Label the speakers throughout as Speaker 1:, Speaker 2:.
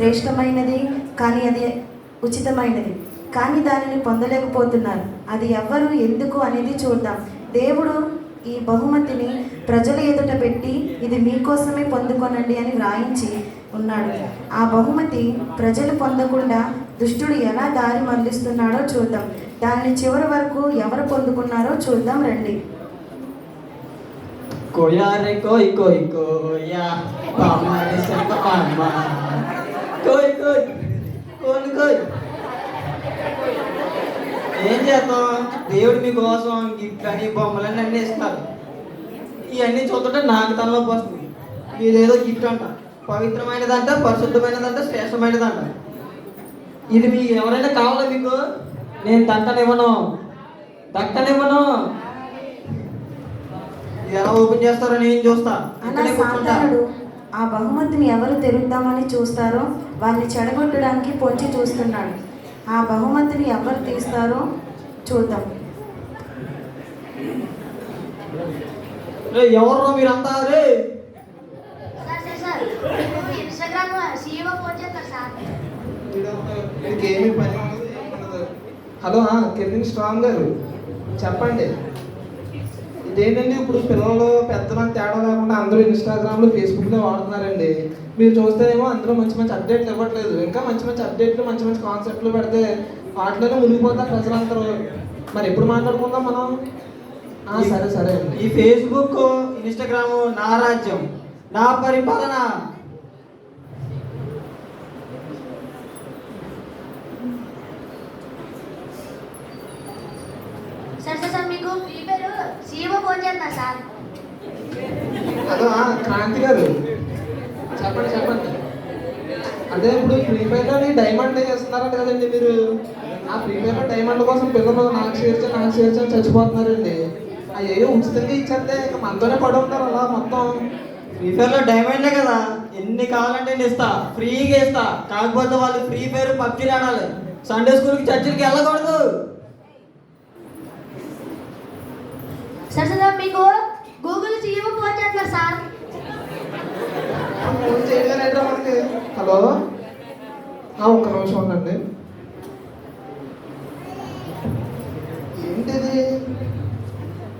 Speaker 1: శ్రేష్టమైనది, కానీ అది ఉచితమైనది, కానీ దానిని పొందలేకపోతున్నారు. అది ఎవ్వరు, ఎందుకు అనేది చూద్దాం. దేవుడు ఈ బహుమతిని ప్రజల ఎదుట పెట్టి ఇది మీకోసమే పొందుకొనండి అని వ్రాయించి ఉన్నాడు. ఆ బహుమతి ప్రజలు పొందకుండా దుష్టుడు ఎలా దారి మళ్లిస్తున్నాడో చూద్దాం. దానిని చివరి వరకు ఎవరు పొందుకున్నారో చూద్దాం రండి.
Speaker 2: కోయారే కోయ్ కోయ్ కోయా పామారే సంత పామా కోయ్ కోయ్ కోయ్ కోయ్. ఏం చేద్దాం, దేవుడు మీకోసం గిఫ్ట్ అని బొమ్మలన్నీ అన్నీ ఇస్తారు. ఇవన్నీ చూస్తుంటే నాకు తనలోకి వస్తుంది. ఇదేదో గిఫ్ట్ అంట, పవిత్రమైనదంట, పరిశుద్ధమైనదంట, శ్రేష్టమైనదంట. ఇది మీకు ఎవరైనా కావాలా? మీకు నేను దక్కనివ్వను. ఎలా ఓపెన్ చేస్తారో నేను చూస్తా.
Speaker 1: సాతానుడు ఆ బహుమతిని ఎవరు తెరుద్దామని చూస్తారో వారిని చెడగొట్టడానికి పొంచి చూస్తున్నాడు. ఆ బహుమతిని ఎవరు తీస్తారో చూద్దాం.
Speaker 2: ఎవరు మీరంతా? రే
Speaker 3: హలో, కెవిన్ స్ట్రాంగ్ గారు చెప్పండి. ఇదేంటండి, ఇప్పుడు పిల్లలు పెద్దలు తేడా లేకుండా అందరూ ఇన్స్టాగ్రామ్లో ఫేస్బుక్లో వాడుతున్నారండి. మీరు చూస్తేనేమో అందులో మంచి మంచి అప్డేట్లు ఇవ్వట్లేదు. ఇంకా మంచి మంచి అప్డేట్లు, మంచి మంచి కాన్సెప్ట్లు పెడితే వాటిలోనే మునిగిపోతారు ప్రజలందరూ. మరి ఎప్పుడు మాట్లాడుకుందాం మనం? సరే అండి.
Speaker 2: ఈ ఫేస్బుక్, ఇన్స్టాగ్రామ్ నా రాజ్యం, నా పరిపాలన.
Speaker 3: హలో, క్రాంతి గారు చెప్పండి. అదే ఇప్పుడు ఫ్రీ ఫైర్లో డైమండ్ చేస్తున్నారంట కదండి మీరు. ఆ ఫ్రీ ఫైర్లో డైమండ్ కోసం పిల్లలు నాకు చేర్చని చచ్చిపోతున్నారండి. అయ్యో ఉచితంగా ఇచ్చేస్తే ఇక మనతోనే పడి ఉంటారు అలా మొత్తం.
Speaker 2: ఫ్రీ ఫైర్లో డైమండే కదా, ఎన్ని కావాలంటే నేను ఇస్తా, ఫ్రీగా ఇస్తా. కాకపోతే వాళ్ళు ఫ్రీ ఫైర్ పబ్జీలు ఆడాలి, సండే స్కూల్కి చర్చిలకి వెళ్ళకూడదు.
Speaker 4: సార్ మీకు గూగుల్ సీఈఓ ఫోన్ చేస్తున్నారు సార్.
Speaker 3: ఫోన్ చేయలేదా మనకి? హలో, ఒక్క నిమిషం ఉండండి. ఏంటిది?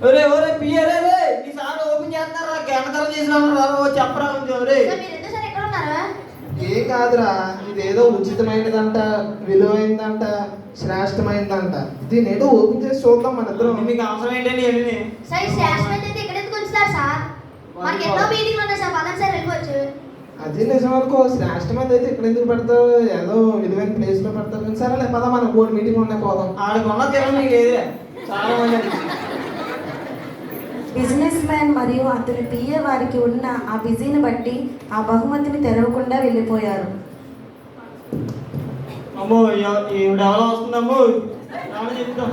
Speaker 2: ఒరే పియరే, నీ సార్ ఓపెన్ చేస్తున్నారా? గంటకరం చేసిన చెప్పరా కొంచెం.
Speaker 3: ఏం కాదురా, ఇదేదో ఉచితమైనదంట, విలువైందంట, శ్రేష్టమైందంట. దీని ఏదో ఓపెన్ చేసి చూద్దాం మన ఇద్దరం.
Speaker 2: మీకు అవసరం ఏంటండి?
Speaker 3: అది నిజం అనుకో, శ్రేష్టమైనది అయితే ఇక్కడ ఎందుకు పెడతావు? ఏదో విలువైన ప్లేస్ లో పెడతావు. కానీ సరే పద, మన బోర్డు మీటింగ్ ఉన్నాయి, పోదాం.
Speaker 2: ఆడుకున్న తిరగ లేదే చాలా మంది.
Speaker 1: బిజినెస్ మ్యాన్ మరియు అతని పిఏ వారికి ఉన్న ఆ బిజీని బట్టి ఆ బహుమతిని తెరవకుండా వెళ్ళిపోయారు.
Speaker 2: అమ్మో, ఈవిడెవరో వస్తుందమ్మో, చెప్తాం.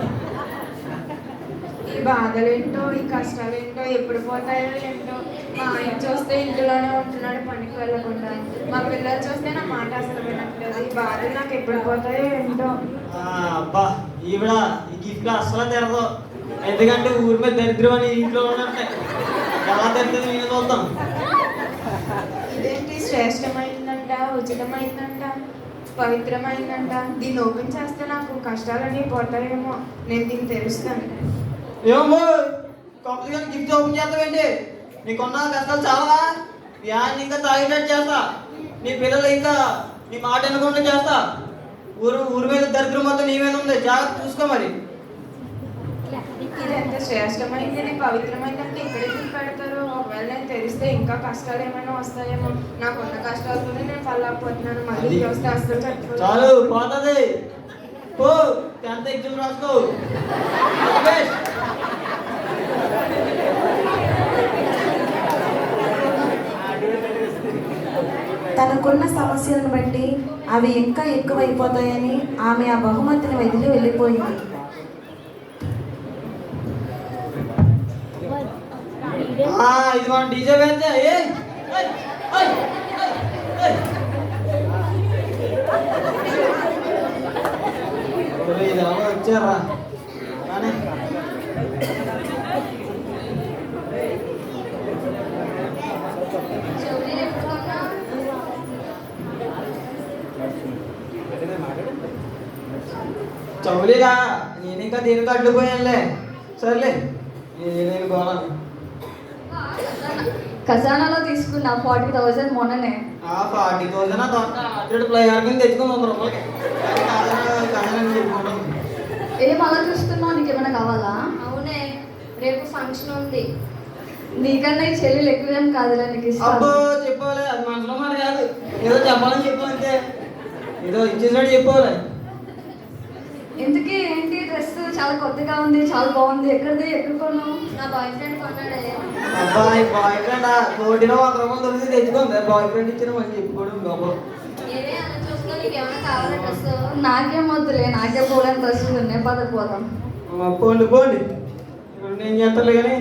Speaker 5: ఈ బాధలేంటో, ఈ కష్టాలేంటో ఎప్పుడు పోతాయో ఏంటో. మా ఆయన చూస్తే ఇంట్లోనే ఉంటున్నాడు, పనికి వెళ్ళకుండా. మా పిల్లలు చూస్తే నా మాట అసలు వినట్లేదు. ఈ బాధలు నాకు ఎప్పుడు పోతాయో ఏంటో.
Speaker 2: అబ్బా, ఈవిడ ఈ గిఫ్ట్ అసలు తెరదు. ఎందుకంటే ఊరి మీద దరిద్రం అని ఇంట్లో ఉన్నట్టే. ఎలా తెరుతుంది నేను చూద్దాం.
Speaker 5: ఇదేంటి, శ్రేష్టమైందంట, ఉచితమైందంట, పవిత్రమైందంట. దీన్ని ఓపెన్ చేస్తే నాకు కష్టాలన్నీ పోతాయేమో. నేను దీన్ని తెరుస్తాను.
Speaker 2: ఏమో కొత్తగా గిఫ్ట్ ఓపెన్ చేస్తావేంటి? నీకున్న కష్టాలు చాలా. యాన్ని ఇంకా తాగేటట్టు చేస్తా. నీ పిల్లలు ఇంకా నీ మాట వినకుండా చేస్తా. ఊరి మీద దరిద్రం మొత్తం నీ మీద ఉంది, జాగ్రత్త చూసుకో. మరి
Speaker 5: ఇది ఎంత శ్రేష్టమైంది, పవిత్రమైందంటే ఇక్కడే పెడతారు. ఒకవేళ నేను తెరిస్తే ఇంకా కష్టాలు ఏమైనా వస్తాయేమో. నాకున్న కష్టాలతోనే నేను పల్లకపోతున్నాను. మళ్ళీ వస్తే అసలు చచ్చిపోతాను.
Speaker 2: చాలు, పోతుంది. పో, 10th ఎగ్జామ్ రాసుకో.
Speaker 1: తనకున్న సమస్యలను బట్టి అవి ఇంకా ఎక్కువైపోతాయని ఆమె ఆ బహుమతిని వదిలి వెళ్ళిపోయింది.
Speaker 2: ఇది మన డీజే బ్యాండ్. ఇది వచ్చారా? చౌలీగా నేను ఇంకా దీనికి అడ్డుపోయానులే. సర్లే నేను గోళాను.
Speaker 6: ఖజానాలో తీసుకున్న 40,000 మొన్ననే.
Speaker 2: 40,000 అడ్డు ప్లేయర్ కింద తెచ్చుకొని 100 రూపాయలకి కథనని చెప్పుకుంటాం.
Speaker 6: ఏం అలా చూస్తున్నావు? నీకేమైనా కావాలా?
Speaker 5: అవునే, రేపు ఫంక్షన్ ఉంది.
Speaker 6: నీకన్నా ఈ చెల్లెలు ఎక్కువేం కాదులే, నీకు
Speaker 2: అబ్బో
Speaker 6: ఇస్తాను.
Speaker 2: చెప్పాలి, అది మనసులో మాట కాదు. ఏదో చెప్పాలని చెప్పు అంతే. ఏదో ఇచ్చేసినట్టు చెప్పాలి.
Speaker 6: ఇంతకీ ఏంటి డ్రెస్ చాలా కొత్తగా ఉంది, చాలా బాగుంది. ఎక్కడిది? ఎక్కడ కొన్నావు?
Speaker 5: నా బాయ్ ఫ్రెండ్ కొన్నాడే.
Speaker 2: అబ్బాయి బాయ్ ఫ్రెండ్ కోటిలో 100 రూపాయలు దొరికితే తెచ్చుకుంది. బాయ్ ఫ్రెండ్ ఇచ్చిన మళ్ళీ చెప్పుకోవడం లోపల.
Speaker 5: ఏమే అలా చూసుకో, నీకేమైనా కావాలా డ్రెస్?
Speaker 6: నాకేం వద్దులే, నాకే పోలేని డ్రెస్సులు ఉన్నాయి. పోదాం.
Speaker 2: పోండి పోండి, ఇప్పుడు నేను చేస్తాను కానీ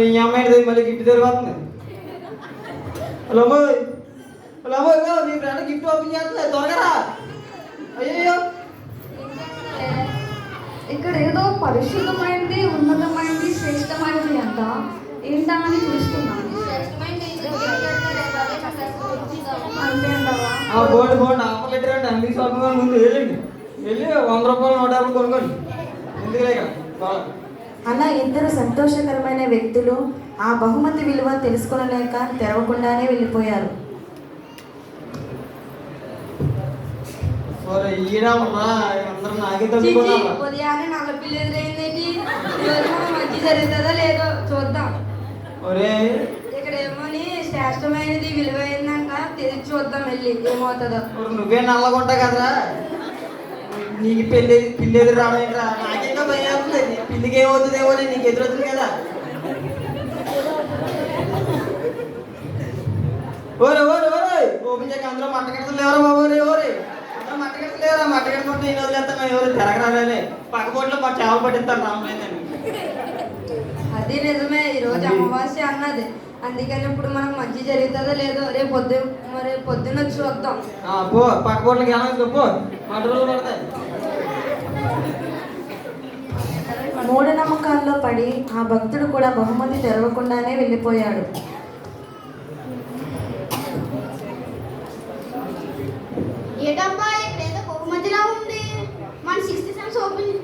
Speaker 2: ఈ అమ్మాయి మళ్ళీ గిఫ్ట్ తిరుగుతుంది. హలో అమ్మాయి, హలో అమ్మాయి, మీ ఫ్రెండ్ గిఫ్ట్ ఓపెన్ చేస్తుంది, త్వరగా. అయ్యో
Speaker 6: ఇక్కడ ఏదో పరిశుద్ధమైనది, ఉన్నతమైనది, శ్రేష్టమైనది అంట. ఏంటా అని చూస్తున్నాను. అంతే అంటావా?
Speaker 2: పోండి పోండి, ఆఫర్ లెటర్ అంటే అన్ని షాపింగ్ మాల్ ముందు వెళ్ళండి. వెళ్ళి 100 రూపాయలు 150 కొనుక్కోండి. ఎందుకులే బాగా.
Speaker 1: అలా ఇద్దరు సంతోషకరమైన వ్యక్తులు ఆ బహుమతి విలువ తెలుసుకోలేక తెరవకుండానే వెళ్ళిపోయారు.
Speaker 2: అందరూ నాకే తగ్గుకున్నారా?
Speaker 5: ఉదయాన్నే నల్ల పిల్లి ఎదురైందేంటి? ఈరోజు మనం మంచి జరుగుతుందో లేదో చూద్దాం.
Speaker 2: ఒరే
Speaker 5: ఇక్కడ ఏమోని శ్రేష్టమైనది విలువైందంట, తెరిచి చూద్దాం వెళ్ళి ఏమవుతుందో.
Speaker 2: నువ్వే నల్లగుంటా కదరా, నీకు పిల్లి ఎదురు రావడం ఏంట్రా? నాకేగా భయం అవుతుంది. పిల్లికి ఏమవుతుందేమో నీకు ఎదురవుతుంది కదా. ఓరే ఓరే ఓరే ఓపెన్ చేయక అందులో మట్టకెడతలు లేవరా బాబు. ఓరే ఓరే మట్టకెడతలు లేవరా? మట్టకెడుతుంటే నేను వదిలేస్తాను. ఎవరు తిరగరాలే పక్కపోట్లో మా చేపలు పట్టిస్తాను రామలేదని.
Speaker 5: అది నిజమే, ఈరోజు అమావాస్య అన్నది. అందుకని ఇప్పుడు మనకు మంచి జరుగుతుందో లేదో రేపు పొద్దున్న వచ్చి చూద్దాం.
Speaker 2: పో పక్కపోట్లకి ఎలా పో, మటలు పడతాయి.
Speaker 1: మూఢనమ్మకాల్లో పడి ఆ భక్తుడు కూడా బహుమతి తెరవకుండానే వెళ్ళిపోయాడు.
Speaker 4: ఏటబ్బా ఇక్కడ ఏదో బహుమతిలా ఉంది. మన 6th సెన్స్ ఓపెన్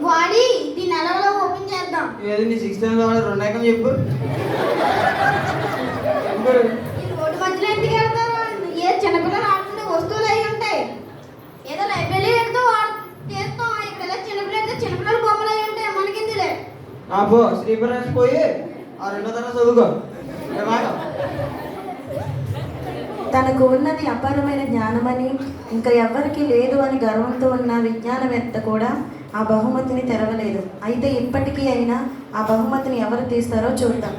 Speaker 4: వాడి దీన్ని ఎలాగో ఓపెన్ చేద్దాం.
Speaker 2: ఏది నీ 6th సెన్స్ 2 ఐకం చెప్పు.
Speaker 4: ఈ రోడ్డు మధ్యలో ఎందుకు వెళ్తారు? ఏ చిన్నపిల్లలు ఆడుకునే వస్తువులు అయి ఉంటాయి. ఏదో లైబ్రరీ వెళ్తూ చేస్తాం. ఇక్కడ చిన్నపిల్లలు చిన్నపిల్లల బొమ్మలు అయి ఉంటాయి. మనకిందిలే.
Speaker 2: పో శ్రీప్రకాష్ పోయి ఆ 2వ తరగతి చదువుకో.
Speaker 1: తనకు ఉన్నది అపారమైన జ్ఞానమని, ఇంకా ఎవ్వరికీ లేదు అని గర్వంతో ఉన్న విజ్ఞానవేత్త కూడా ఆ బహుమతిని తెరవలేదు. అయితే ఇప్పటికీ అయినా ఆ బహుమతిని ఎవరు తీస్తారో చూద్దాం.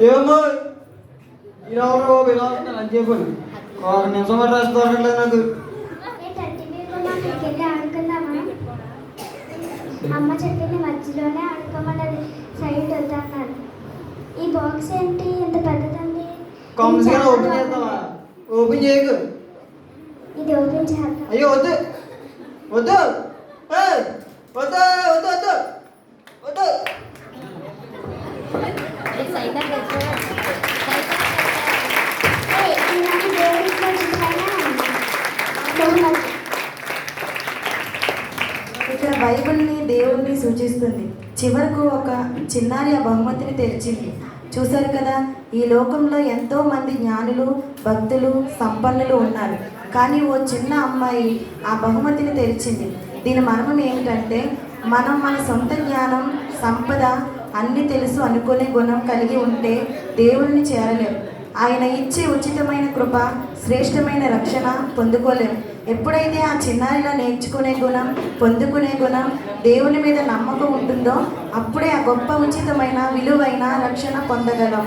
Speaker 2: ఏమో ఇలా అని చెప్పండి. 1 నిమిషం రాసుకోవట్లేదు నాకు.
Speaker 7: అమ్మ చెప్పింది మధ్యలోనే ఆడుకోమన్నది, సైడ్ వద్దన్నారు. ఈ బాక్స్ ఏంటి ఎంత పెద్దదండి?
Speaker 2: కాంప్లికేట్ ఓపెన్ చేస్తావా? ఓపెన్ చేయకు.
Speaker 7: ఇది ఓపెన్ చేద్దాం.
Speaker 2: అయ్యో వద్దు వద్దు వద్దు వద్దు వద్దు వద్దు.
Speaker 1: ఇక్కడ బైబిల్ని దేవుడిని సూచిస్తుంది. చివరకు ఒక చిన్నారి ఆ బహుమతిని తెరిచింది. చూశారు కదా, ఈ లోకంలో ఎంతో మంది జ్ఞానులు, భక్తులు, సంపన్నులు ఉన్నారు. కానీ ఓ చిన్న అమ్మాయి ఆ బహుమతిని తెరిచింది. దీని మర్మం ఏమిటంటే, మనం మన సొంత జ్ఞానం, సంపద, అన్నీ తెలుసు అనుకునే గుణం కలిగి ఉంటే దేవుడిని చేరలేం. ఆయన ఇచ్చే ఉచితమైన కృప, శ్రేష్టమైన రక్షణ పొందుకోలేం. ఎప్పుడైతే ఆ చిన్నారిలో నేర్చుకునే గుణం, పొందుకునే గుణం, దేవుని మీద నమ్మకం ఉంటుందో అప్పుడే ఆ గొప్ప ఉచితమైన విలువైన రక్షణ పొందగలం.